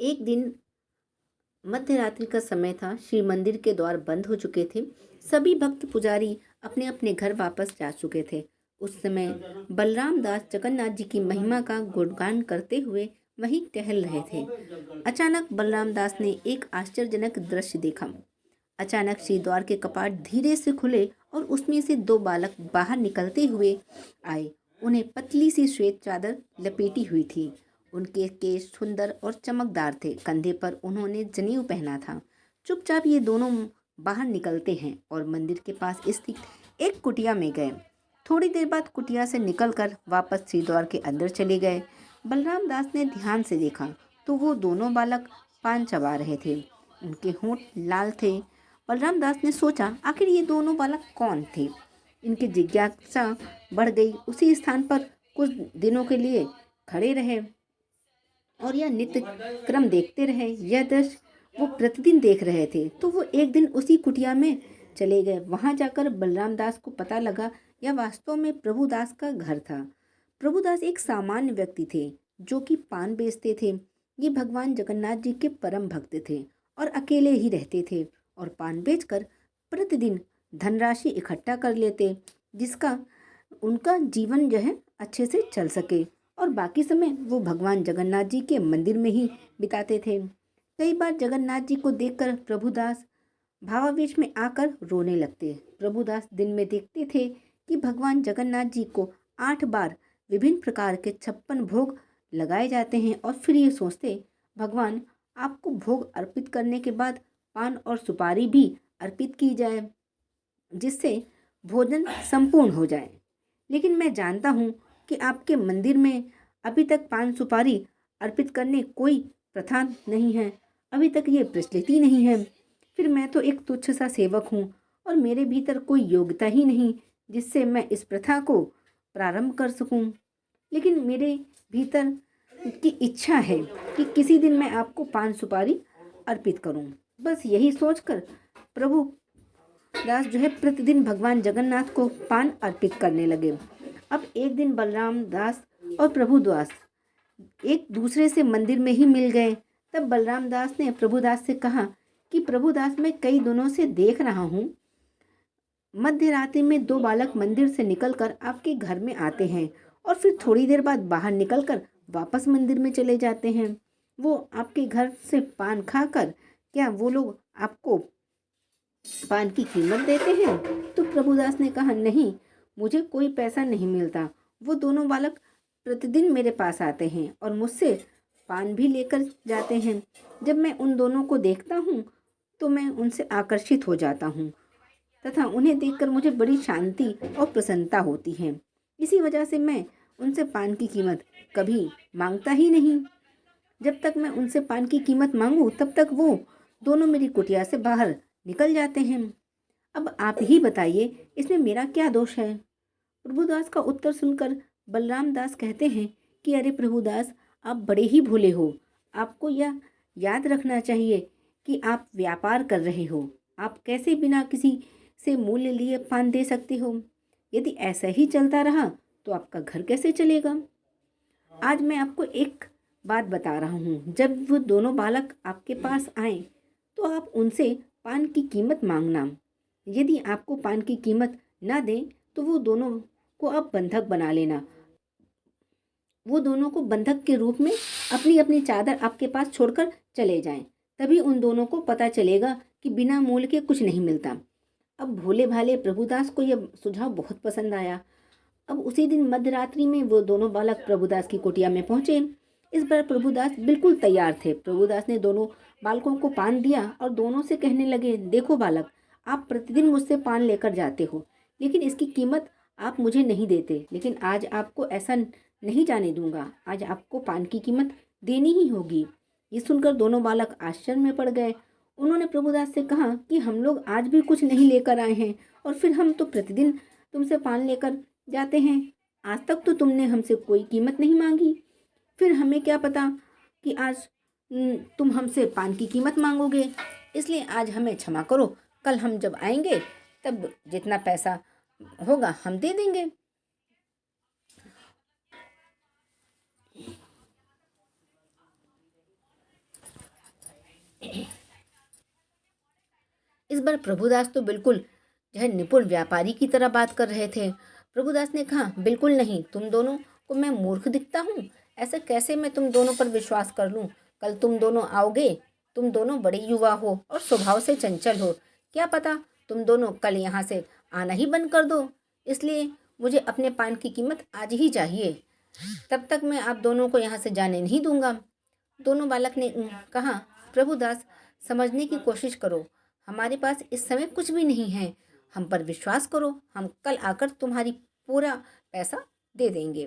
एक दिन मध्य रात्रि का समय था। श्री मंदिर के द्वार बंद हो चुके थे। सभी भक्त पुजारी अपने अपने घर वापस जा चुके थे। उस समय बलराम दास जगन्नाथ जी की महिमा का गुणगान करते हुए वहीं टहल रहे थे। अचानक बलराम दास ने एक आश्चर्यजनक दृश्य देखा। अचानक श्री द्वार के कपाट धीरे से खुले और उसमें से दो बालक बाहर निकलते हुए आए। उन्हें पतली सी श्वेत चादर लपेटी हुई थी। उनके केश सुंदर और चमकदार थे। कंधे पर उन्होंने जनेऊ पहना था। चुपचाप ये दोनों बाहर निकलते हैं और मंदिर के पास स्थित एक कुटिया में गए। थोड़ी देर बाद कुटिया से निकलकर वापस श्री द्वार के अंदर चले गए। बलराम दास ने ध्यान से देखा तो वो दोनों बालक पान चबा रहे थे। उनके होंठ लाल थे। बलराम दास ने सोचा, आखिर ये दोनों बालक कौन थे। इनकी जिज्ञासा बढ़ गई। उसी स्थान पर कुछ दिनों के लिए खड़े रहे और यह नित्य क्रम देखते रहे। यह दृश्य वो प्रतिदिन देख रहे थे। तो वो एक दिन उसी कुटिया में चले गए। वहां जाकर बलराम दास को पता लगा यह वास्तव में प्रभुदास का घर था। प्रभुदास एक सामान्य व्यक्ति थे जो कि पान बेचते थे। ये भगवान जगन्नाथ जी के परम भक्त थे और अकेले ही रहते थे और पान बेचकर प्रतिदिन धनराशि इकट्ठा कर लेते, जिसका उनका जीवन जो है अच्छे से चल सके और बाकी समय वो भगवान जगन्नाथ जी के मंदिर में ही बिताते थे। कई बार जगन्नाथ जी को देखकर प्रभुदास भावावेश में आकर रोने लगते। प्रभुदास दिन में देखते थे कि भगवान जगन्नाथ जी को 8 बार विभिन्न प्रकार के 56 भोग लगाए जाते हैं और फिर ये सोचते, भगवान आपको भोग अर्पित करने के बाद पान और सुपारी भी अर्पित की जाए, जिससे भोजन संपूर्ण हो जाए। लेकिन मैं जानता हूँ कि आपके मंदिर में अभी तक पान सुपारी अर्पित करने कोई प्रथा नहीं है। अभी तक ये प्रचलित ही नहीं है। फिर मैं तो एक तुच्छ सा सेवक हूँ और मेरे भीतर कोई योग्यता ही नहीं जिससे मैं इस प्रथा को प्रारंभ कर सकूं। लेकिन मेरे भीतर की इच्छा है कि किसी दिन मैं आपको पान सुपारी अर्पित करूं। बस यही सोचकर प्रभु दास जो है प्रतिदिन भगवान जगन्नाथ को पान अर्पित करने लगे। अब एक दिन बलराम दास और प्रभु दास एक दूसरे से मंदिर में ही मिल गए। तब बलराम दास ने प्रभुदास से कहा कि प्रभुदास, मैं कई दिनों से देख रहा हूँ मध्य रात्रि में दो बालक मंदिर से निकलकर आपके घर में आते हैं और फिर थोड़ी देर बाद बाहर निकलकर वापस मंदिर में चले जाते हैं। वो आपके घर से पान खाकर क्या वो लोग आपको पान की कीमत देते हैं? तो प्रभुदास ने कहा, नहीं, मुझे कोई पैसा नहीं मिलता। वो दोनों बालक प्रतिदिन मेरे पास आते हैं और मुझसे पान भी लेकर जाते हैं। जब मैं उन दोनों को देखता हूँ तो मैं उनसे आकर्षित हो जाता हूँ तथा उन्हें देखकर मुझे बड़ी शांति और प्रसन्नता होती है। इसी वजह से मैं उनसे पान की कीमत कभी मांगता ही नहीं। जब तक मैं उनसे पान की कीमत मांगूं तब तक वो दोनों मेरी कुटिया से बाहर निकल जाते हैं। अब आप ही बताइए, इसमें मेरा क्या दोष है? प्रभुदास का उत्तर सुनकर बलराम दास कहते हैं कि अरे प्रभुदास, आप बड़े ही भोले हो। आपको यह याद रखना चाहिए कि आप व्यापार कर रहे हो। आप कैसे बिना किसी से मूल्य लिए पान दे सकते हो? यदि ऐसा ही चलता रहा तो आपका घर कैसे चलेगा? आज मैं आपको एक बात बता रहा हूँ। जब वो दोनों बालक आपके पास आए तो आप उनसे पान की कीमत मांगना। यदि आपको पान की कीमत ना दें तो वो दोनों को आप बंधक बना लेना। वो दोनों को बंधक के रूप में अपनी अपनी चादर आपके पास छोड़कर चले जाएं। तभी उन दोनों को पता चलेगा कि बिना मूल्य के कुछ नहीं मिलता। अब भोले भाले प्रभुदास को यह सुझाव बहुत पसंद आया। अब उसी दिन मध्यरात्रि में वो दोनों बालक प्रभुदास की कुटिया में पहुंचे। इस बार प्रभुदास बिल्कुल तैयार थे। प्रभुदास ने दोनों बालकों को पान दिया और दोनों से कहने लगे, देखो बालक, आप प्रतिदिन मुझसे पान लेकर जाते हो, लेकिन इसकी कीमत आप मुझे नहीं देते। लेकिन आज आपको ऐसा नहीं जाने दूंगा। आज आपको पान की कीमत देनी ही होगी। ये सुनकर दोनों बालक आश्चर्य में पड़ गए। उन्होंने प्रभुदास से कहा कि हम लोग आज भी कुछ नहीं लेकर आए हैं और फिर हम तो प्रतिदिन तुमसे पान लेकर जाते हैं। आज तक तो तुमने हमसे कोई कीमत नहीं मांगी। फिर हमें क्या पता कि आज तुम हमसे पान की कीमत मांगोगे। इसलिए आज हमें क्षमा करो। कल हम जब आएंगे तब जितना पैसा होगा हम दे देंगे। इस बार प्रभुदास तो बिल्कुल जो है निपुण व्यापारी की तरह बात कर रहे थे। प्रभुदास ने कहा, बिल्कुल नहीं, तुम दोनों को मैं मूर्ख दिखता हूँ? ऐसे कैसे मैं तुम दोनों पर विश्वास कर लूँ? कल तुम दोनों आओगे, तुम दोनों बड़े युवा हो और स्वभाव से चंचल हो। क्या पता तुम दोनों कल यहाँ से आना ही बंद कर दो। इसलिए मुझे अपने पान की कीमत आज ही चाहिए, तब तक मैं आप दोनों को यहाँ से जाने नहीं दूंगा। दोनों बालक ने कहा, प्रभुदास, समझने की कोशिश करो, हमारे पास इस समय कुछ भी नहीं है। हम पर विश्वास करो, हम कल आकर तुम्हारी पूरा पैसा दे देंगे।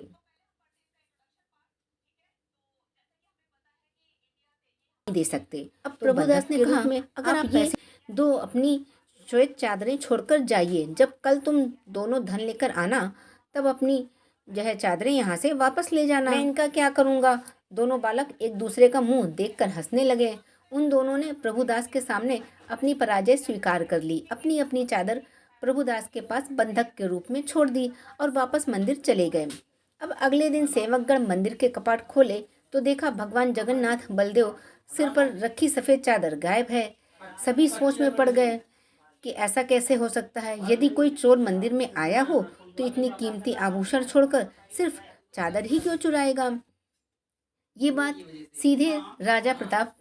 नहीं दे सकते। अब तो प्रभुदास ने कहा, में अगर आप पैसे दो, अपनी श्वेत चादरें छोड़कर जाइए। जब कल तुम दोनों धन लेकर आना, तब अपनी जो है चादरें यहाँ से वापस ले जाना। मैं इनका क्या करूँगा? दोनों बालक एक दूसरे का मुंह देखकर हंसने लगे। उन दोनों ने प्रभुदास के सामने अपनी पराजय स्वीकार कर ली। अपनी अपनी चादर प्रभुदास के पास बंधक के रूप में छोड़ दी और वापस मंदिर चले गए। अब अगले दिन सेवकगण मंदिर के कपाट खोले तो देखा भगवान जगन्नाथ बलदेव सिर पर रखी सफेद चादर गायब है। सभी सोच में पड़ गए कि ऐसा कैसे हो सकता है। यदि कोई चोर मंदिर में आया हो तो इतनी कीमती आभूषण छोड़कर सिर्फ चादर ही क्यों चुराएगा। ये बात सीधे राजा प्रताप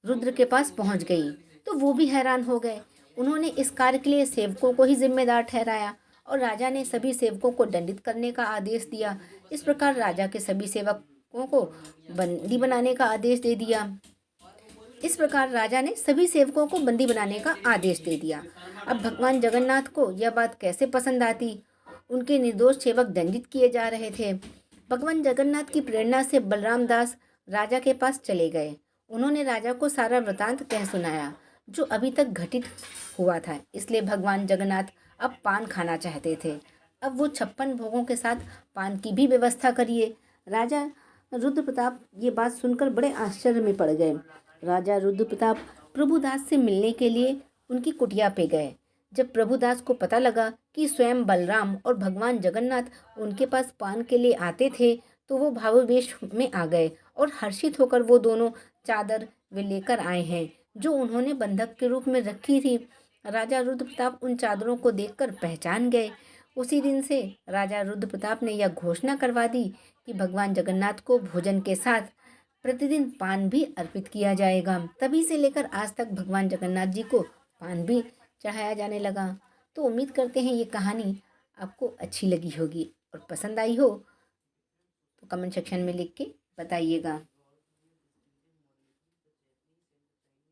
रुद्र के पास पहुंच गई तो वो भी हैरान हो गए। उन्होंने इस कार्य के लिए सेवकों को ही जिम्मेदार ठहराया और राजा ने सभी सेवकों को दंडित करने का आदेश दिया। इस प्रकार राजा के सभी सेवकों को बंदी बनाने का आदेश दे दिया। इस प्रकार राजा ने सभी सेवकों को बंदी बनाने का आदेश दे दिया। अब भगवान जगन्नाथ को यह बात कैसे पसंद आती। उनके निर्दोष सेवक दंडित किए जा रहे थे। भगवान जगन्नाथ की प्रेरणा से बलराम दास राजा के पास चले गए। उन्होंने राजा को सारा वृतांत कह सुनाया जो अभी तक घटित हुआ था। इसलिए भगवान जगन्नाथ अब पान खाना चाहते थे। अब वो 56 भोगों के साथ पान की भी व्यवस्था करिए। राजा रुद्र प्रताप ये बात सुनकर बड़े आश्चर्य में पड़ गए। राजा रुद्र प्रताप प्रभुदास से मिलने के लिए उनकी कुटिया पे गए। जब प्रभुदास को पता लगा कि स्वयं बलराम और भगवान जगन्नाथ उनके पास पान के लिए आते थे तो वो भावावेश में आ गए और हर्षित होकर वो दोनों चादर वे लेकर आए हैं जो उन्होंने बंधक के रूप में रखी थी। राजा रुद्र प्रताप उन चादरों को देखकर पहचान गए। उसी दिन से राजा रुद्र प्रताप ने यह घोषणा करवा दी कि भगवान जगन्नाथ को भोजन के साथ प्रतिदिन पान भी अर्पित किया जाएगा। तभी से लेकर आज तक भगवान जगन्नाथ जी को पान भी चढ़ाया जाने लगा। तो उम्मीद करते हैं ये कहानी आपको अच्छी लगी होगी और पसंद आई हो तो कमेंट सेक्शन में लिख के बताइएगा।